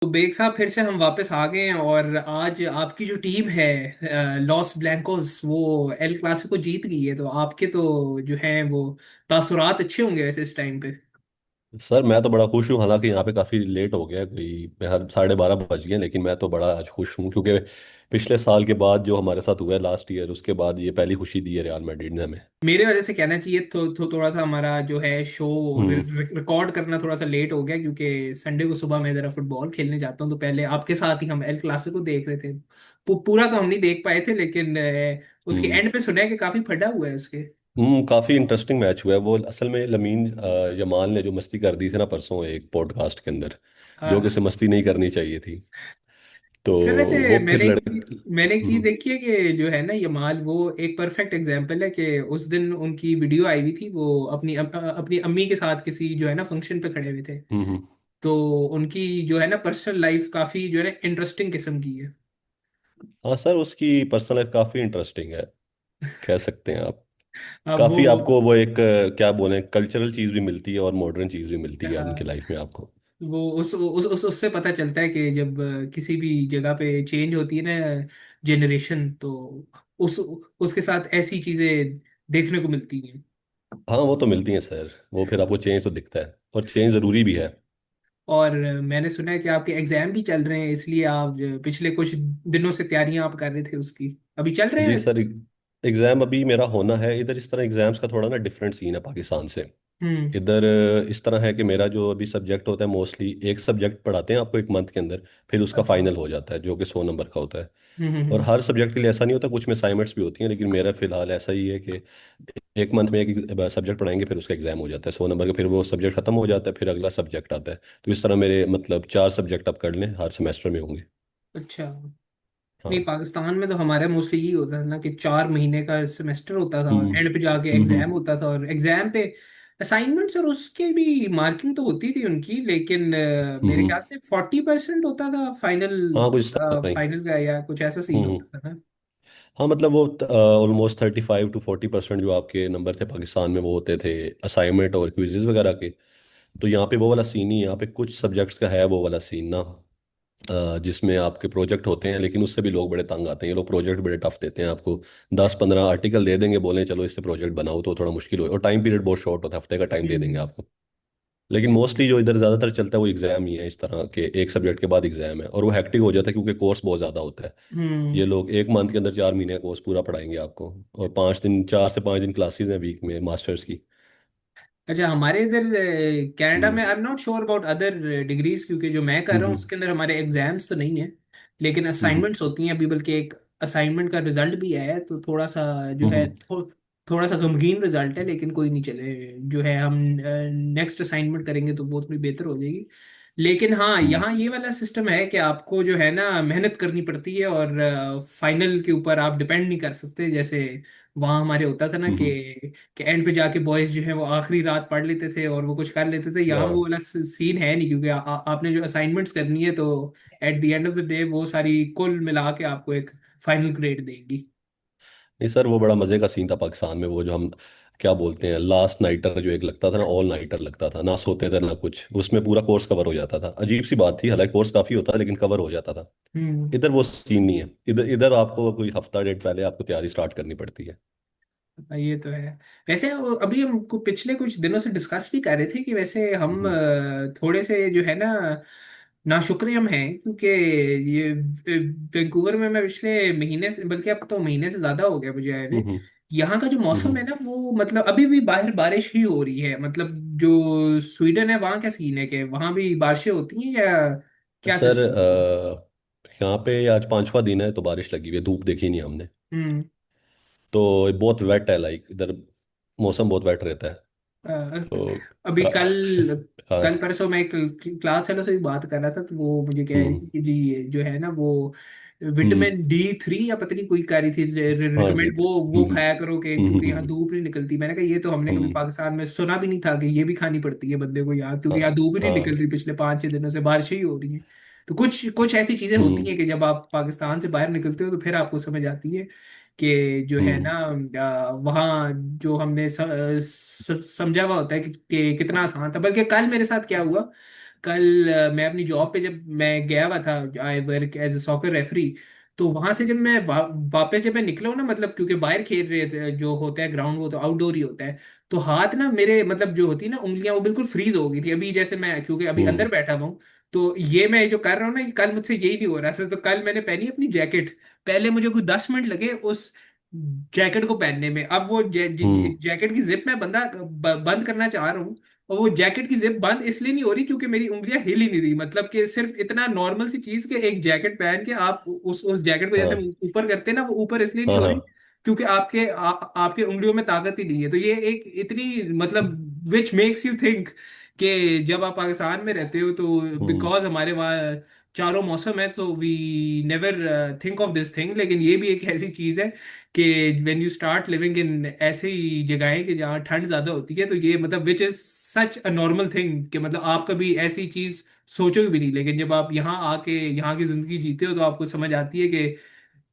तो बेग साहब फिर से हम वापस आ गए हैं और आज आपकी जो टीम है लॉस ब्लैंकोस वो एल क्लासिको जीत गई है। तो आपके तो जो है वो तासुरात अच्छे होंगे वैसे इस टाइम पे। सर मैं तो बड़ा खुश हूँ। हालांकि यहाँ पे काफ़ी लेट हो गया, कोई 12:30 बज गए, लेकिन मैं तो बड़ा आज खुश हूँ क्योंकि पिछले साल के बाद जो हमारे साथ हुआ है लास्ट ईयर, उसके बाद ये पहली खुशी दी है रियल मैड्रिड ने हमें। मेरे वजह से कहना चाहिए तो थोड़ा सा हमारा जो है शो हम्म। रिकॉर्ड करना थोड़ा सा लेट हो गया क्योंकि संडे को सुबह मैं जरा फुटबॉल खेलने जाता हूँ। तो पहले आपके साथ ही हम एल क्लासिको देख रहे थे। पूरा तो हम नहीं देख पाए थे, लेकिन उसके हम्म। एंड पे सुना है कि काफी फटा हुआ है उसके। काफ़ी इंटरेस्टिंग मैच हुआ है वो। असल में लमीन यमाल ने जो मस्ती कर दी थी ना परसों एक पॉडकास्ट के अंदर, जो कि हाँ उसे मस्ती नहीं करनी चाहिए थी। तो सर, वैसे वो फिर मैंने मैंने एक चीज हम्म। देखी है कि जो है ना यमाल वो एक परफेक्ट एग्जाम्पल है कि उस दिन उनकी वीडियो आई हुई थी। वो अपनी अम्मी के साथ किसी जो है ना फंक्शन पे खड़े हुए थे। हम्म। तो उनकी जो है ना पर्सनल लाइफ काफी जो है ना इंटरेस्टिंग किस्म की है। हाँ सर, उसकी पर्सनल लाइफ काफ़ी इंटरेस्टिंग है, कह सकते हैं आप। अब वो काफी आपको वो एक क्या बोले, कल्चरल चीज भी मिलती है और मॉडर्न चीज भी मिलती है उनकी हाँ, लाइफ में आपको। वो उससे पता चलता है कि जब किसी भी जगह पे चेंज होती है ना जनरेशन, तो उस उसके साथ ऐसी चीजें देखने को मिलती हैं। हाँ वो तो मिलती हैं सर, वो फिर आपको चेंज तो दिखता है और चेंज जरूरी भी है। और मैंने सुना है कि आपके एग्जाम भी चल रहे हैं, इसलिए आप पिछले कुछ दिनों से तैयारियां आप कर रहे थे उसकी। अभी चल रहे हैं जी वैसे। सर, एग्जाम अभी मेरा होना है इधर। इस तरह एग्जाम्स का थोड़ा ना डिफरेंट सीन है पाकिस्तान से। हम्म। इधर इस तरह है कि मेरा जो अभी सब्जेक्ट होता है, मोस्टली एक सब्जेक्ट पढ़ाते हैं आपको एक मंथ के अंदर, फिर उसका अच्छा। फाइनल हो जाता है जो कि 100 नंबर का होता है। और हम्म। हर सब्जेक्ट के लिए ऐसा नहीं होता, कुछ में असाइनमेंट्स भी होती हैं, लेकिन मेरा फिलहाल ऐसा ही है कि एक मंथ में एक सब्जेक्ट पढ़ाएंगे, फिर उसका एग्जाम हो जाता है 100 नंबर का, फिर वो सब्जेक्ट खत्म हो जाता है, फिर अगला सब्जेक्ट आता है। तो इस तरह मेरे मतलब 4 सब्जेक्ट आप कर लें हर सेमेस्टर में होंगे। अच्छा। नहीं, हाँ। पाकिस्तान में तो हमारा मोस्टली यही होता था ना कि 4 महीने का सेमेस्टर होता था और हम्म। एंड पे जाके एग्जाम हम्म। होता था। और एग्जाम पे असाइनमेंट्स और उसके भी मार्किंग तो होती थी उनकी, लेकिन मेरे हम्म। ख्याल से 40% होता था फाइनल। हाँ कुछ इस तरह ही। फाइनल का या कुछ ऐसा सीन हम्म। होता था ना। हाँ मतलब वो ऑलमोस्ट 35 to 40% जो आपके नंबर थे पाकिस्तान में वो होते थे असाइनमेंट और क्विजेज वगैरह के। तो यहाँ पे वो वाला सीन ही है, यहाँ पे कुछ सब्जेक्ट्स का है वो वाला सीन ना, जिसमें आपके प्रोजेक्ट होते हैं, लेकिन उससे भी लोग बड़े तंग आते हैं। ये लोग प्रोजेक्ट बड़े टफ देते हैं आपको। 10-15 आर्टिकल दे देंगे, बोलें चलो इससे प्रोजेक्ट बनाओ, तो थोड़ा मुश्किल हो, और टाइम पीरियड बहुत शॉर्ट होता है, हफ्ते का टाइम दे देंगे हम्म। आपको। लेकिन मोस्टली जो इधर ज़्यादातर चलता है वो एग्ज़ाम ही है, इस तरह के एक सब्जेक्ट के बाद एग्ज़ाम है, और वो हैक्टिक हो जाता है क्योंकि कोर्स बहुत ज़्यादा होता है। हम्म। ये लोग एक मंथ के अंदर 4 महीने का कोर्स पूरा पढ़ाएंगे आपको, और 5 दिन, 4 से 5 दिन क्लासेज हैं वीक में मास्टर्स की। अच्छा, हमारे इधर कनाडा में hmm. I am not sure about other degrees, क्योंकि जो मैं कर रहा हूँ हम्म। उसके अंदर हमारे एग्जाम्स तो नहीं है, लेकिन हम्म। असाइनमेंट्स होती हैं अभी। बल्कि एक असाइनमेंट का रिजल्ट भी आया है, तो थोड़ा सा जो है हम्म। थोड़ा सा गमगीन रिजल्ट है, लेकिन कोई नहीं, चले जो है हम नेक्स्ट असाइनमेंट करेंगे तो वो थोड़ी बेहतर हो जाएगी। लेकिन हाँ, हम्म। यहाँ ये वाला सिस्टम है कि आपको जो है ना मेहनत करनी पड़ती है और फाइनल के ऊपर आप डिपेंड नहीं कर सकते। जैसे वहाँ हमारे होता था ना हम्म। कि एंड पे जाके बॉयज जो है वो आखिरी रात पढ़ लेते थे और वो कुछ कर लेते थे। यहाँ वो हाँ। वाला सीन है नहीं, क्योंकि आपने जो असाइनमेंट्स करनी है तो at the end of the day वो सारी कुल मिला के आपको एक फाइनल ग्रेड देगी। नहीं सर, वो बड़ा मजे का सीन था पाकिस्तान में, वो जो हम क्या बोलते हैं लास्ट नाइटर जो एक लगता था ना, ऑल नाइटर लगता था ना, सोते थे ना कुछ, उसमें पूरा कोर्स कवर हो जाता था। अजीब सी बात थी, हालांकि कोर्स काफी होता है लेकिन कवर हो जाता था। हम्म। इधर वो सीन नहीं है, इधर इधर आपको कोई हफ्ता डेढ़ पहले आपको तैयारी स्टार्ट करनी पड़ती है। ये तो है। वैसे अभी हम पिछले कुछ दिनों से डिस्कस भी कर रहे थे कि वैसे हम हम्म। थोड़े से जो है ना नाशुक्रे हम हैं, क्योंकि ये वैंकूवर में मैं पिछले महीने से, बल्कि अब तो महीने से ज्यादा हो गया मुझे आए हुए। हम्म। यहाँ का जो मौसम है हम्म। ना वो मतलब अभी भी बाहर बारिश ही हो रही है। मतलब जो स्वीडन है वहाँ क्या सीन है, कि वहाँ भी बारिशें होती हैं या क्या सर सिस्टम? यहाँ पे आज 5वां दिन है तो बारिश लगी हुई है, धूप देखी नहीं हमने। हम्म। तो बहुत वेट है, लाइक इधर मौसम बहुत वेट रहता है। अ, तो अभी का, कल हाँ। परसों मैं क्लास वालों से भी बात कर रहा था, तो वो मुझे कह रही हम्म। थी कि जी ये जो है ना वो हम्म। विटामिन D3 या पता नहीं कोई कह रही थी हाँ जी। रिकमेंड, वो हम्म। खाया करो कि हम्म। क्योंकि यहाँ धूप नहीं निकलती। मैंने कहा ये तो हमने कभी हम्म। पाकिस्तान में सुना भी नहीं था कि ये भी खानी पड़ती है बंदे को यहाँ, क्योंकि हाँ। यहाँ धूप ही नहीं निकल हाँ। रही पिछले 5-6 दिनों से, बारिशें ही हो रही हैं। तो कुछ कुछ ऐसी चीजें होती हम्म। हैं कि जब आप पाकिस्तान से बाहर निकलते हो तो फिर आपको समझ आती है कि जो है हम्म। ना वहाँ जो हमने समझा हुआ होता है कि कितना आसान था। बल्कि कल मेरे साथ क्या हुआ, कल मैं अपनी जॉब पे जब मैं गया हुआ था, I work as a soccer referee. तो वहां से जब मैं वापस जब मैं निकला हूं ना, मतलब क्योंकि बाहर खेल रहे थे, जो होता है ग्राउंड वो तो आउटडोर ही होता है। तो हाथ ना मेरे, मतलब जो होती है ना उंगलियां, वो बिल्कुल फ्रीज हो गई थी अभी, जैसे मैं क्योंकि अभी अंदर हम्म। बैठा हुआ हूँ। तो ये मैं जो कर रहा हूँ ना, ये कल मुझसे यही नहीं हो रहा था। तो कल मैंने पहनी अपनी जैकेट। पहले मुझे कोई 10 मिनट लगे उस जैकेट को पहनने में। अब वो हम्म। जैकेट की जिप मैं बंद करना चाह रहा हूँ। और वो जैकेट की जिप बंद इसलिए नहीं हो रही क्योंकि मेरी उंगलियां हिल ही नहीं रही। मतलब कि सिर्फ इतना नॉर्मल सी चीज के एक जैकेट पहन के आप उस जैकेट को जैसे हाँ ऊपर करते हैं ना, वो ऊपर इसलिए नहीं हाँ हो हाँ। रही क्योंकि आपके उंगलियों में ताकत ही नहीं है। तो ये एक इतनी, मतलब विच मेक्स यू थिंक कि जब आप पाकिस्तान में रहते हो तो हम्म। बिकॉज हमारे वहाँ चारों मौसम है, so we never think of this thing. लेकिन ये भी एक ऐसी चीज है कि when you start living in ऐसी जगहें कि जहाँ ठंड ज्यादा होती है, तो ये मतलब which is such a normal thing कि मतलब आप कभी ऐसी चीज सोचोगे भी नहीं। लेकिन जब आप यहाँ आके यहाँ की जिंदगी जीते हो तो आपको समझ आती है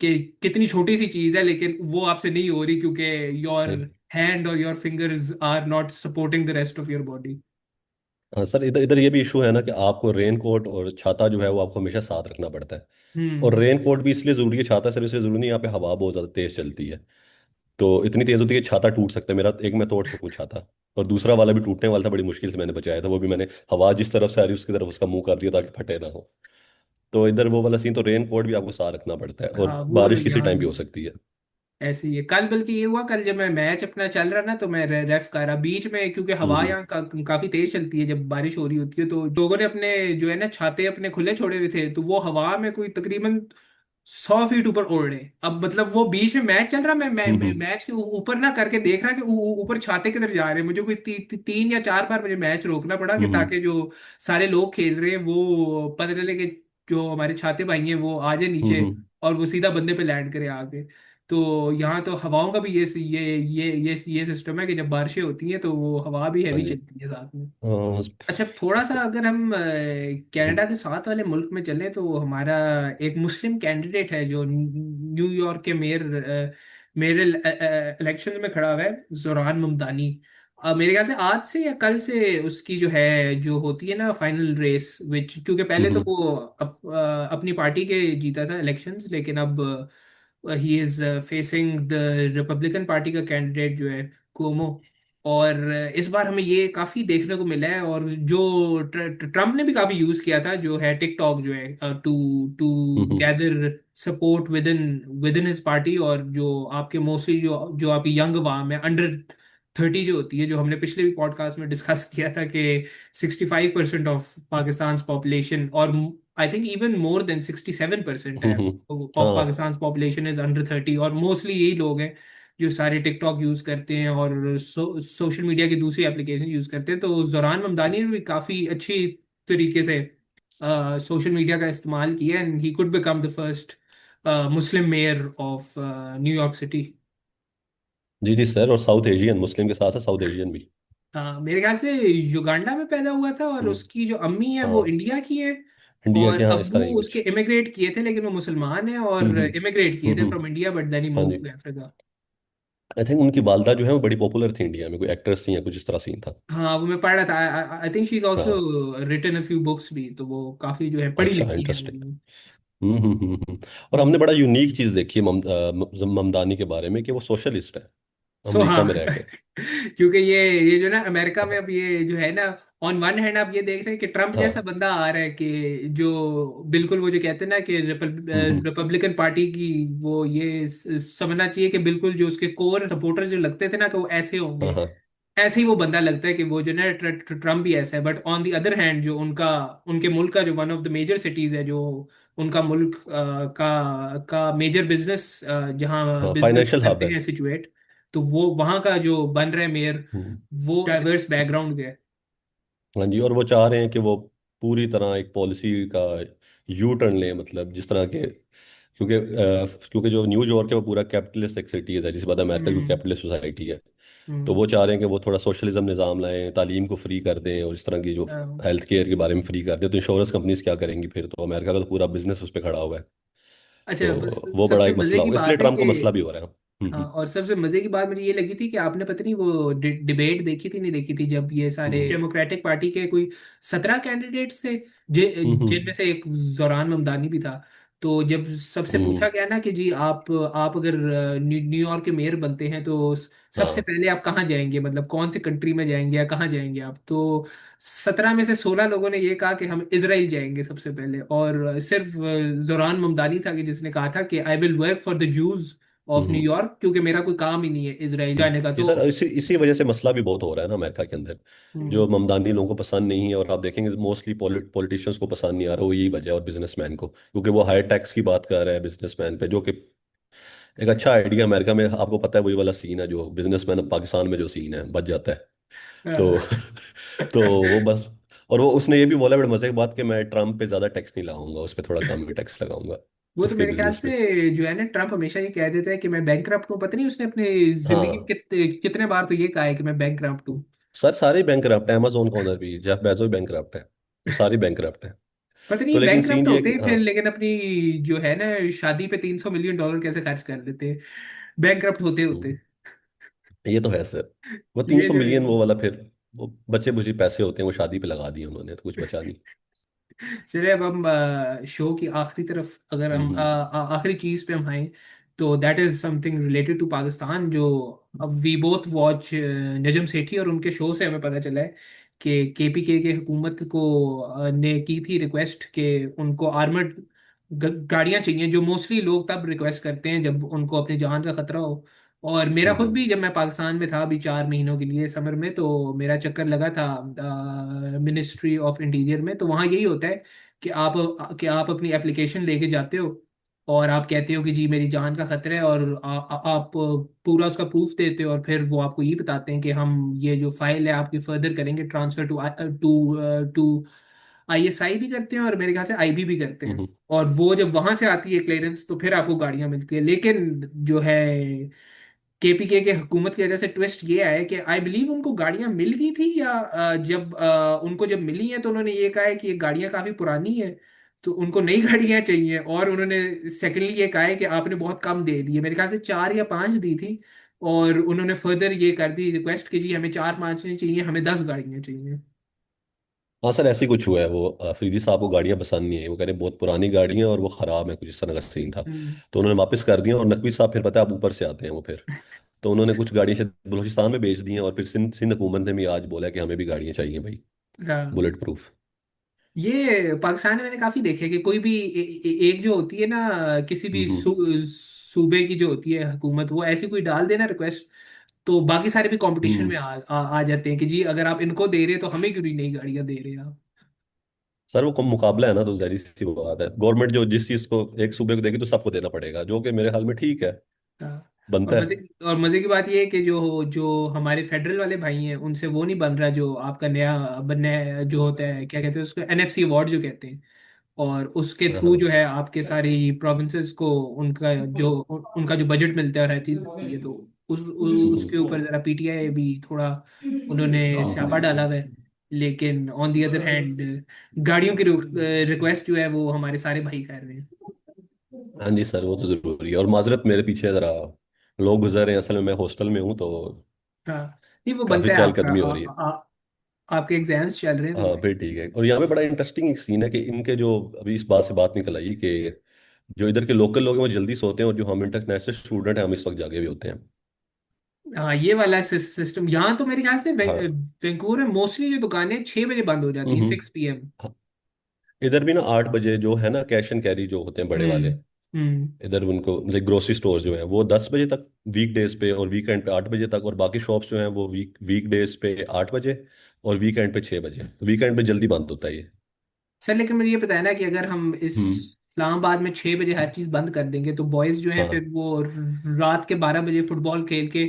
कि कितनी छोटी सी चीज है, लेकिन वो आपसे नहीं हो रही क्योंकि योर नहीं। हैंड और your fingers are not supporting the rest of your body. हाँ सर, इधर इधर ये भी इशू है ना कि आपको रेन कोट और छाता जो है वो आपको हमेशा साथ रखना पड़ता है। और हम्म। रेन कोट भी इसलिए ज़रूरी है, छाता सिर्फ इसलिए ज़रूरी नहीं, यहाँ पे हवा बहुत ज़्यादा तेज़ चलती है। तो इतनी तेज़ होती है कि छाता टूट सकता है मेरा, एक मैं तोड़ सकूँ छाता। और दूसरा वाला भी टूटने वाला था, बड़ी मुश्किल से मैंने बचाया था, वो भी मैंने हवा जिस तरफ से आ रही उसकी तरफ उसका मुंह कर दिया ताकि फटे ना हो। तो इधर वो वाला सीन, तो रेन कोट भी आपको साथ रखना पड़ता है, हाँ और वो बारिश किसी यहाँ टाइम भी भी हो सकती है। ऐसे ही है। कल बल्कि ये हुआ, कल जब मैं मैच अपना चल रहा ना, तो मैं रेफ कर रहा बीच में, क्योंकि हवा हम्म। यहाँ काफी तेज चलती है जब बारिश हो रही होती है। तो लोगों ने अपने जो है ना छाते अपने खुले छोड़े हुए थे, तो वो हवा में कोई तकरीबन 100 फीट ऊपर उड़ रहे। अब मतलब वो बीच में मैच चल रहा, मैं हम्म। मैच के ऊपर ना करके देख रहा कि ऊपर छाते किधर जा रहे हैं। मुझे कोई 3 या 4 बार मुझे मैच रोकना पड़ा कि हम्म। ताकि जो सारे लोग खेल रहे हैं वो पता चले कि जो हमारे छाते भाई हैं वो आ जाए हम्म। नीचे और वो सीधा बंदे पे लैंड करे आके। तो यहाँ तो हवाओं का भी ये सिस्टम है कि जब बारिशें होती हैं तो वो हवा भी हाँ हैवी जी। चलती है साथ में। हाँ। अच्छा, थोड़ा सा अगर हम हम्म। कनाडा के साथ वाले मुल्क में चलें तो हमारा एक मुस्लिम कैंडिडेट है जो न्यूयॉर्क के मेयर इलेक्शन में खड़ा हुआ है, जोरान ममदानी। मेरे ख्याल से आज से या कल से उसकी जो है जो होती है ना फाइनल रेस, विच क्योंकि पहले तो हम्म। वो अपनी पार्टी के जीता था इलेक्शंस, लेकिन अब he is facing the Republican party का कैंडिडेट जो है, कुओमो। और इस बार हमें ये काफी देखने को मिला है। और जो ट्रम्प ने भी काफी यूज किया था जो है टिकटॉक जो है, to to hmm. Gather support within his party. और जो आपके मोस्टली जो जो आपकी यंग वाम है, अंडर 30 जो होती है, जो हमने पिछले भी पॉडकास्ट में डिस्कस किया था कि 65% ऑफ पाकिस्तान पॉपुलेशन, और I think even more than 67% है ऑफ हाँ पाकिस्तान पॉपुलेशन इज अंडर 30। और मोस्टली यही लोग हैं जो सारे टिकटॉक यूज करते हैं और सोशल मीडिया की दूसरी एप्लीकेशन यूज करते हैं। तो जोरान ममदानी ने भी काफी अच्छी तरीके से सोशल मीडिया का इस्तेमाल किया, and he could become the first Muslim mayor of New York city. Ji ji sir, और साउथ एशियन, मुस्लिम के साथ है साउथ एशियन भी। मेरे ख्याल से युगांडा में पैदा हुआ था, और हम्म। उसकी जो अम्मी है वो हाँ, इंडिया की है। इंडिया और के, हाँ इस अब्बू तरह ही उसके कुछ। इमिग्रेट किए थे, लेकिन वो मुसलमान है और इमिग्रेट किए थे hmm. From India, but then he हाँ मूव जी। To Africa. आई थिंक उनकी वालदा जो है वो बड़ी पॉपुलर थी इंडिया में, कोई एक्ट्रेस थी या कुछ इस तरह सीन था। हाँ वो मैं पढ़ रहा था। I think she is also हाँ। रिटन अ फ्यू बुक्स भी, तो वो काफी जो है पढ़ी अच्छा, लिखी है। इंटरेस्टिंग। और हमने बड़ा यूनिक चीज़ देखी है ममदानी के बारे में, कि वो सोशलिस्ट है सो अमेरिका हाँ में रह के। क्योंकि ये जो ना अमेरिका में अब ये जो है ना, ऑन वन हैंड आप ये देख रहे हैं कि ट्रम्प जैसा हाँ। बंदा आ रहा है कि जो बिल्कुल वो जो कहते हैं ना कि हम्म। रिपब्लिकन पार्टी की वो ये समझना चाहिए कि बिल्कुल जो उसके कोर सपोर्टर्स जो लगते थे ना कि वो ऐसे हाँ होंगे, हाँ ऐसे ही वो बंदा लगता है कि वो जो ना ट्रम्प भी ऐसा है। But on the other hand जो उनका उनके मुल्क का जो one of the major cities है, जो उनका मुल्क का मेजर बिजनेस जहाँ हाँ, बिजनेस फाइनेंशियल हब करते है। हैं सिचुएट, तो वो वहाँ का जो बन रहा है मेयर, हम्म। वो डाइवर्स बैकग्राउंड के है। हाँ जी, और वो चाह रहे हैं कि वो पूरी तरह एक पॉलिसी का यू टर्न लें, मतलब जिस तरह के, क्योंकि जो न्यूयॉर्क है वो पूरा कैपिटलिस्ट एक सिटी है, जिस बात अमेरिका की हम्म। कैपिटलिस्ट सोसाइटी है। तो हम्म। वो चाह रहे हैं कि वो थोड़ा सोशलिज्म निज़ाम लाएं, तालीम को फ्री कर दें, और इस तरह की जो अम, हेल्थ केयर के बारे में फ्री कर दें। तो इंश्योरेंस कंपनीज क्या करेंगी फिर, तो अमेरिका का तो पूरा बिजनेस उस पर खड़ा हुआ है। अच्छा, तो बस वो बड़ा सबसे एक मजे मसला की होगा, इसलिए बात है ट्रम्प को कि मसला भी हो रहा है। हाँ, और सबसे मजे की बात मुझे ये लगी थी कि आपने पता नहीं वो डिबेट देखी थी नहीं देखी थी, जब ये सारे हम्म डेमोक्रेटिक पार्टी के कोई 17 कैंडिडेट्स थे, जिनमें हम्म से एक जोरान ममदानी भी था। तो जब सबसे पूछा हम्म, गया ना कि जी आप अगर न्यूयॉर्क के मेयर बनते हैं तो सबसे हाँ। पहले आप कहाँ जाएंगे, मतलब कौन सी कंट्री में जाएंगे या कहाँ जाएंगे आप, तो 17 में से 16 लोगों ने ये कहा कि हम इसराइल जाएंगे सबसे पहले। और सिर्फ जोरान ममदानी था कि जिसने कहा था कि I will work for the Juj of hmm New York, क्योंकि मेरा कोई काम ही नहीं है इसराइल जाने का। जी तो सर, इसी इसी वजह से मसला भी बहुत हो रहा है ना अमेरिका के अंदर। हम्म, जो ममदानी लोगों को पसंद नहीं है, और आप देखेंगे मोस्टली पॉलिटिशियंस को पसंद नहीं आ रहा, वो यही वजह है, और बिजनेसमैन को, क्योंकि वो हाई टैक्स की बात कर रहा है बिजनेसमैन पे, जो कि एक अच्छा आइडिया। अमेरिका में आपको पता है वही वाला सीन है, जो बिजनेसमैन पाकिस्तान में जो सीन है बच जाता है। तो हाँ। तो वो बस, और वो उसने ये भी बोला बड़े मजे की बात कि मैं ट्रम्प पे ज्यादा टैक्स नहीं लगाऊंगा, उस पर थोड़ा कम ही टैक्स लगाऊंगा वो तो इसके मेरे ख्याल बिजनेस से पे। जो है ना, ट्रम्प हमेशा ये कह देता है कि मैं बैंकरप्ट हूँ। पता नहीं उसने अपनी जिंदगी में हाँ कितने बार तो ये कहा है कि मैं बैंकरप्ट हूँ। सर, सारे बैंक करप्ट है, अमेजोन का ओनर भी, जेफ बेजोस बैंक करप्ट है, वो सारी बैंक करप्ट है। पता तो नहीं लेकिन बैंकरप्ट सीन ये है होते कि ही फिर हाँ। लेकिन अपनी जो है ना शादी पे $300 मिलियन कैसे खर्च कर देते बैंकरप्ट होते होते। हम्म, ये तो है सर। वो तीन ये सौ जो है, मिलियन वो वाला फिर, वो बचे बुझे पैसे होते हैं, वो शादी पे लगा दिए उन्होंने, तो कुछ बचा नहीं। चलिए अब हम शो की आखिरी तरफ, अगर हम हम्म आखिरी चीज पे हम आए, तो that is something related to Pakistan. जो अब we both watch Najam Sethi, और उनके शो से हमें पता चला है कि केपीके के हुकूमत को ने की थी रिक्वेस्ट कि उनको आर्मर्ड गाड़ियां चाहिए, जो मोस्टली लोग तब रिक्वेस्ट करते हैं जब उनको अपनी जान का खतरा हो। और मेरा खुद हम्म भी, जब मैं पाकिस्तान में था अभी 4 महीनों के लिए समर में, तो मेरा चक्कर लगा था मिनिस्ट्री ऑफ इंटीरियर में। तो वहाँ यही होता है कि आप अपनी एप्लीकेशन लेके जाते हो और आप कहते हो कि जी मेरी जान का खतरा है, और आप पूरा उसका प्रूफ देते हो, और फिर वो आपको ये बताते हैं कि हम ये जो फाइल है आपकी फर्दर करेंगे transfer to to to ISI भी करते हैं, और मेरे ख्याल से आईबी भी करते हैं। हम्म। और वो जब वहां से आती है क्लियरेंस, तो फिर आपको गाड़ियां मिलती है। लेकिन जो है केपीके के हुकूमत की वजह से ट्विस्ट ये आया कि आई बिलीव उनको गाड़ियां मिल गई थी, या जब उनको जब मिली हैं तो उन्होंने ये कहा है कि ये गाड़ियां काफी पुरानी है, तो उनको नई गाड़ियां चाहिए। और उन्होंने सेकेंडली ये कहा है कि आपने बहुत कम दे दी है, मेरे ख्याल से 4 या 5 दी थी। और उन्होंने फर्दर ये कर दी रिक्वेस्ट कि जी हमें 4-5 नहीं चाहिए, हमें 10 गाड़ियां चाहिए। हाँ सर, ऐसे ही कुछ हुआ है। वो अफरीदी साहब को गाड़ियाँ पसंद नहीं है, वो कह रहे हैं बहुत पुरानी गाड़ी है और वो ख़राब है, कुछ इस तरह का सीन था। हम्म। तो उन्होंने वापस कर दिया, और नकवी साहब फिर पता है आप ऊपर से आते हैं वो फिर। तो उन्होंने कुछ गाड़ियाँ शायद बलूचिस्तान में बेच दी हैं, और फिर सिंध सिंध हुकूमत ने भी आज बोला कि हमें भी गाड़ियाँ चाहिए भाई, हाँ, बुलेट प्रूफ। ये पाकिस्तान में मैंने काफी देखे कि कोई भी एक जो होती है ना, किसी भी हम्म सूबे की जो होती है हुकूमत, वो ऐसी कोई डाल देना रिक्वेस्ट, तो बाकी सारे भी कंपटीशन में हम्म आ जाते हैं कि जी अगर आप इनको दे रहे हैं तो हमें क्यों नहीं नई गाड़ियां दे रहे हैं आप। सर, वो कम मुकाबला है ना, तो जाहिर सी बात है, गवर्नमेंट जो जिस चीज़ को एक सूबे को देगी तो सबको देना पड़ेगा, जो कि मेरे ख्याल में ठीक है, हाँ। और बनता मजे है। और मजे की बात ये है कि जो जो हमारे फेडरल वाले भाई हैं उनसे वो नहीं बन रहा, जो आपका नया बनने जो होता है, क्या कहते हैं उसको, एनएफसी अवार्ड जो कहते हैं। और उसके हाँ थ्रू हाँ। जो है आपके सारी प्रोविंसेस को उनका जो बजट मिलता है और हर चीज मिलती है, तो उसके ऊपर जरा पीटीआई भी थोड़ा उन्होंने स्यापा डाला हुआ है। लेकिन ऑन दी अदर हैंड गाड़ियों की रिक्वेस्ट जो है वो हमारे सारे भाई कर रहे हैं। हाँ जी सर, वो तो जरूरी है। और माजरत, मेरे पीछे जरा लोग गुजर रहे हैं, असल में मैं हॉस्टल में हूँ, तो हाँ, नहीं वो काफी बनता है आपका चहलकदमी हो रही है। आपके एग्जाम्स चल रहे हैं तो। हाँ फिर ठीक है। और यहाँ पे बड़ा इंटरेस्टिंग एक सीन है कि इनके जो, अभी इस बात से बात निकल आई कि जो इधर के लोकल लोग हैं वो जल्दी सोते हैं, और जो हम इंटरनेशनल स्टूडेंट हैं हम इस वक्त जागे हुए होते हैं। हाँ, ये वाला सिस्टम यहाँ तो मेरे ख्याल से हाँ। वैंकूवर में मोस्टली जो दुकानें 6 बजे बंद हो जाती हैं, हम्म 6 PM। हाँ, इधर भी ना 8 बजे जो है ना, कैश एंड कैरी जो होते हैं बड़े वाले, हम्म। हम्म। इधर उनको लाइक ग्रोसरी स्टोर्स जो हैं वो 10 बजे तक वीक डेज पे, और वीकेंड पे 8 बजे तक, और बाकी शॉप्स जो हैं वो वीक डेज पे 8 बजे, और वीकेंड पे 6 बजे। वीकेंड पे जल्दी बंद होता है ये। सर लेकिन मुझे ये बताया ना कि अगर हम इस हम्म इस्लामाबाद में 6 बजे हर चीज बंद कर देंगे, तो बॉयज जो हैं हाँ। फिर वो रात के 12 बजे फुटबॉल खेल के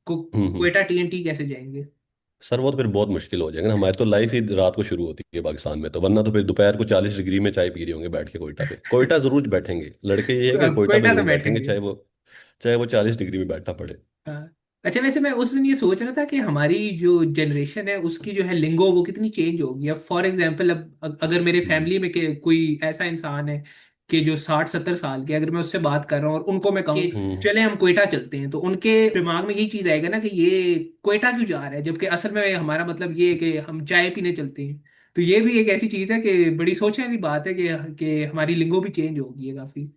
हम्म। क्वेटा टीएनटी कैसे जाएंगे। सर वो तो फिर बहुत मुश्किल हो जाएगा ना, हमारी तो लाइफ ही रात को शुरू होती है पाकिस्तान में, तो वरना तो फिर दोपहर को 40 डिग्री में चाय पी रहे होंगे बैठ के कोयटा पे। कोयटा जरूर बैठेंगे लड़के, ये है कि कोयटा पे क्वेटा तो जरूर बैठेंगे, बैठेंगे। चाहे वो 40 डिग्री में बैठना पड़े। हाँ। अच्छा, वैसे मैं उस दिन ये सोच रहा था कि हमारी जो जनरेशन है उसकी जो है लिंगो वो कितनी चेंज होगी। अब फॉर एग्जाम्पल, अब अगर मेरे हम्म फैमिली में कोई ऐसा इंसान है कि जो 60-70 साल के, अगर मैं उससे बात कर रहा हूँ और उनको मैं कहूँ कि हम्म। चले हम क्वेटा चलते हैं, तो उनके दिमाग में यही चीज आएगा ना कि ये क्वेटा क्यों जा रहा है, जबकि असल में हमारा मतलब ये है कि हम चाय पीने चलते हैं। तो ये भी एक ऐसी चीज है कि बड़ी सोचने वाली बात है कि हमारी लिंगो भी चेंज होगी है काफी।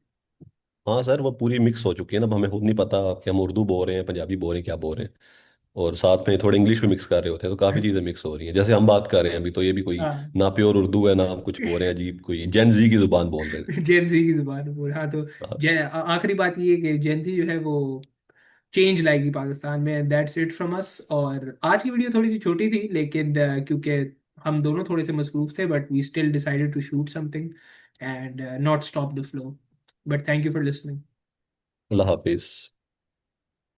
हाँ सर, वो पूरी मिक्स हो चुकी है ना, अब हमें खुद नहीं पता कि हम उर्दू बोल रहे हैं, पंजाबी बोल रहे हैं, क्या बोल रहे हैं। और साथ में थोड़े इंग्लिश भी मिक्स कर रहे होते हैं, तो काफ़ी चीज़ें मिक्स हो रही हैं। जैसे हम बात कर रहे हैं अभी, तो ये भी कोई हाँ। ना प्योर उर्दू है, ना हम कुछ बोल रहे हैं अजीब कोई जेन जी की जुबान बोल रहे हैं। जेन जी की जुबान बोल, हाँ तो हाँ। आखिरी बात ये है कि जेन जी जो है वो चेंज लाएगी पाकिस्तान में। That's it from us. और आज की वीडियो थोड़ी सी छोटी थी, लेकिन क्योंकि हम दोनों थोड़े से मसरूफ थे, but we still decided to shoot something and not stop the flow. But thank you for listening. अल्लाह हाफिज़।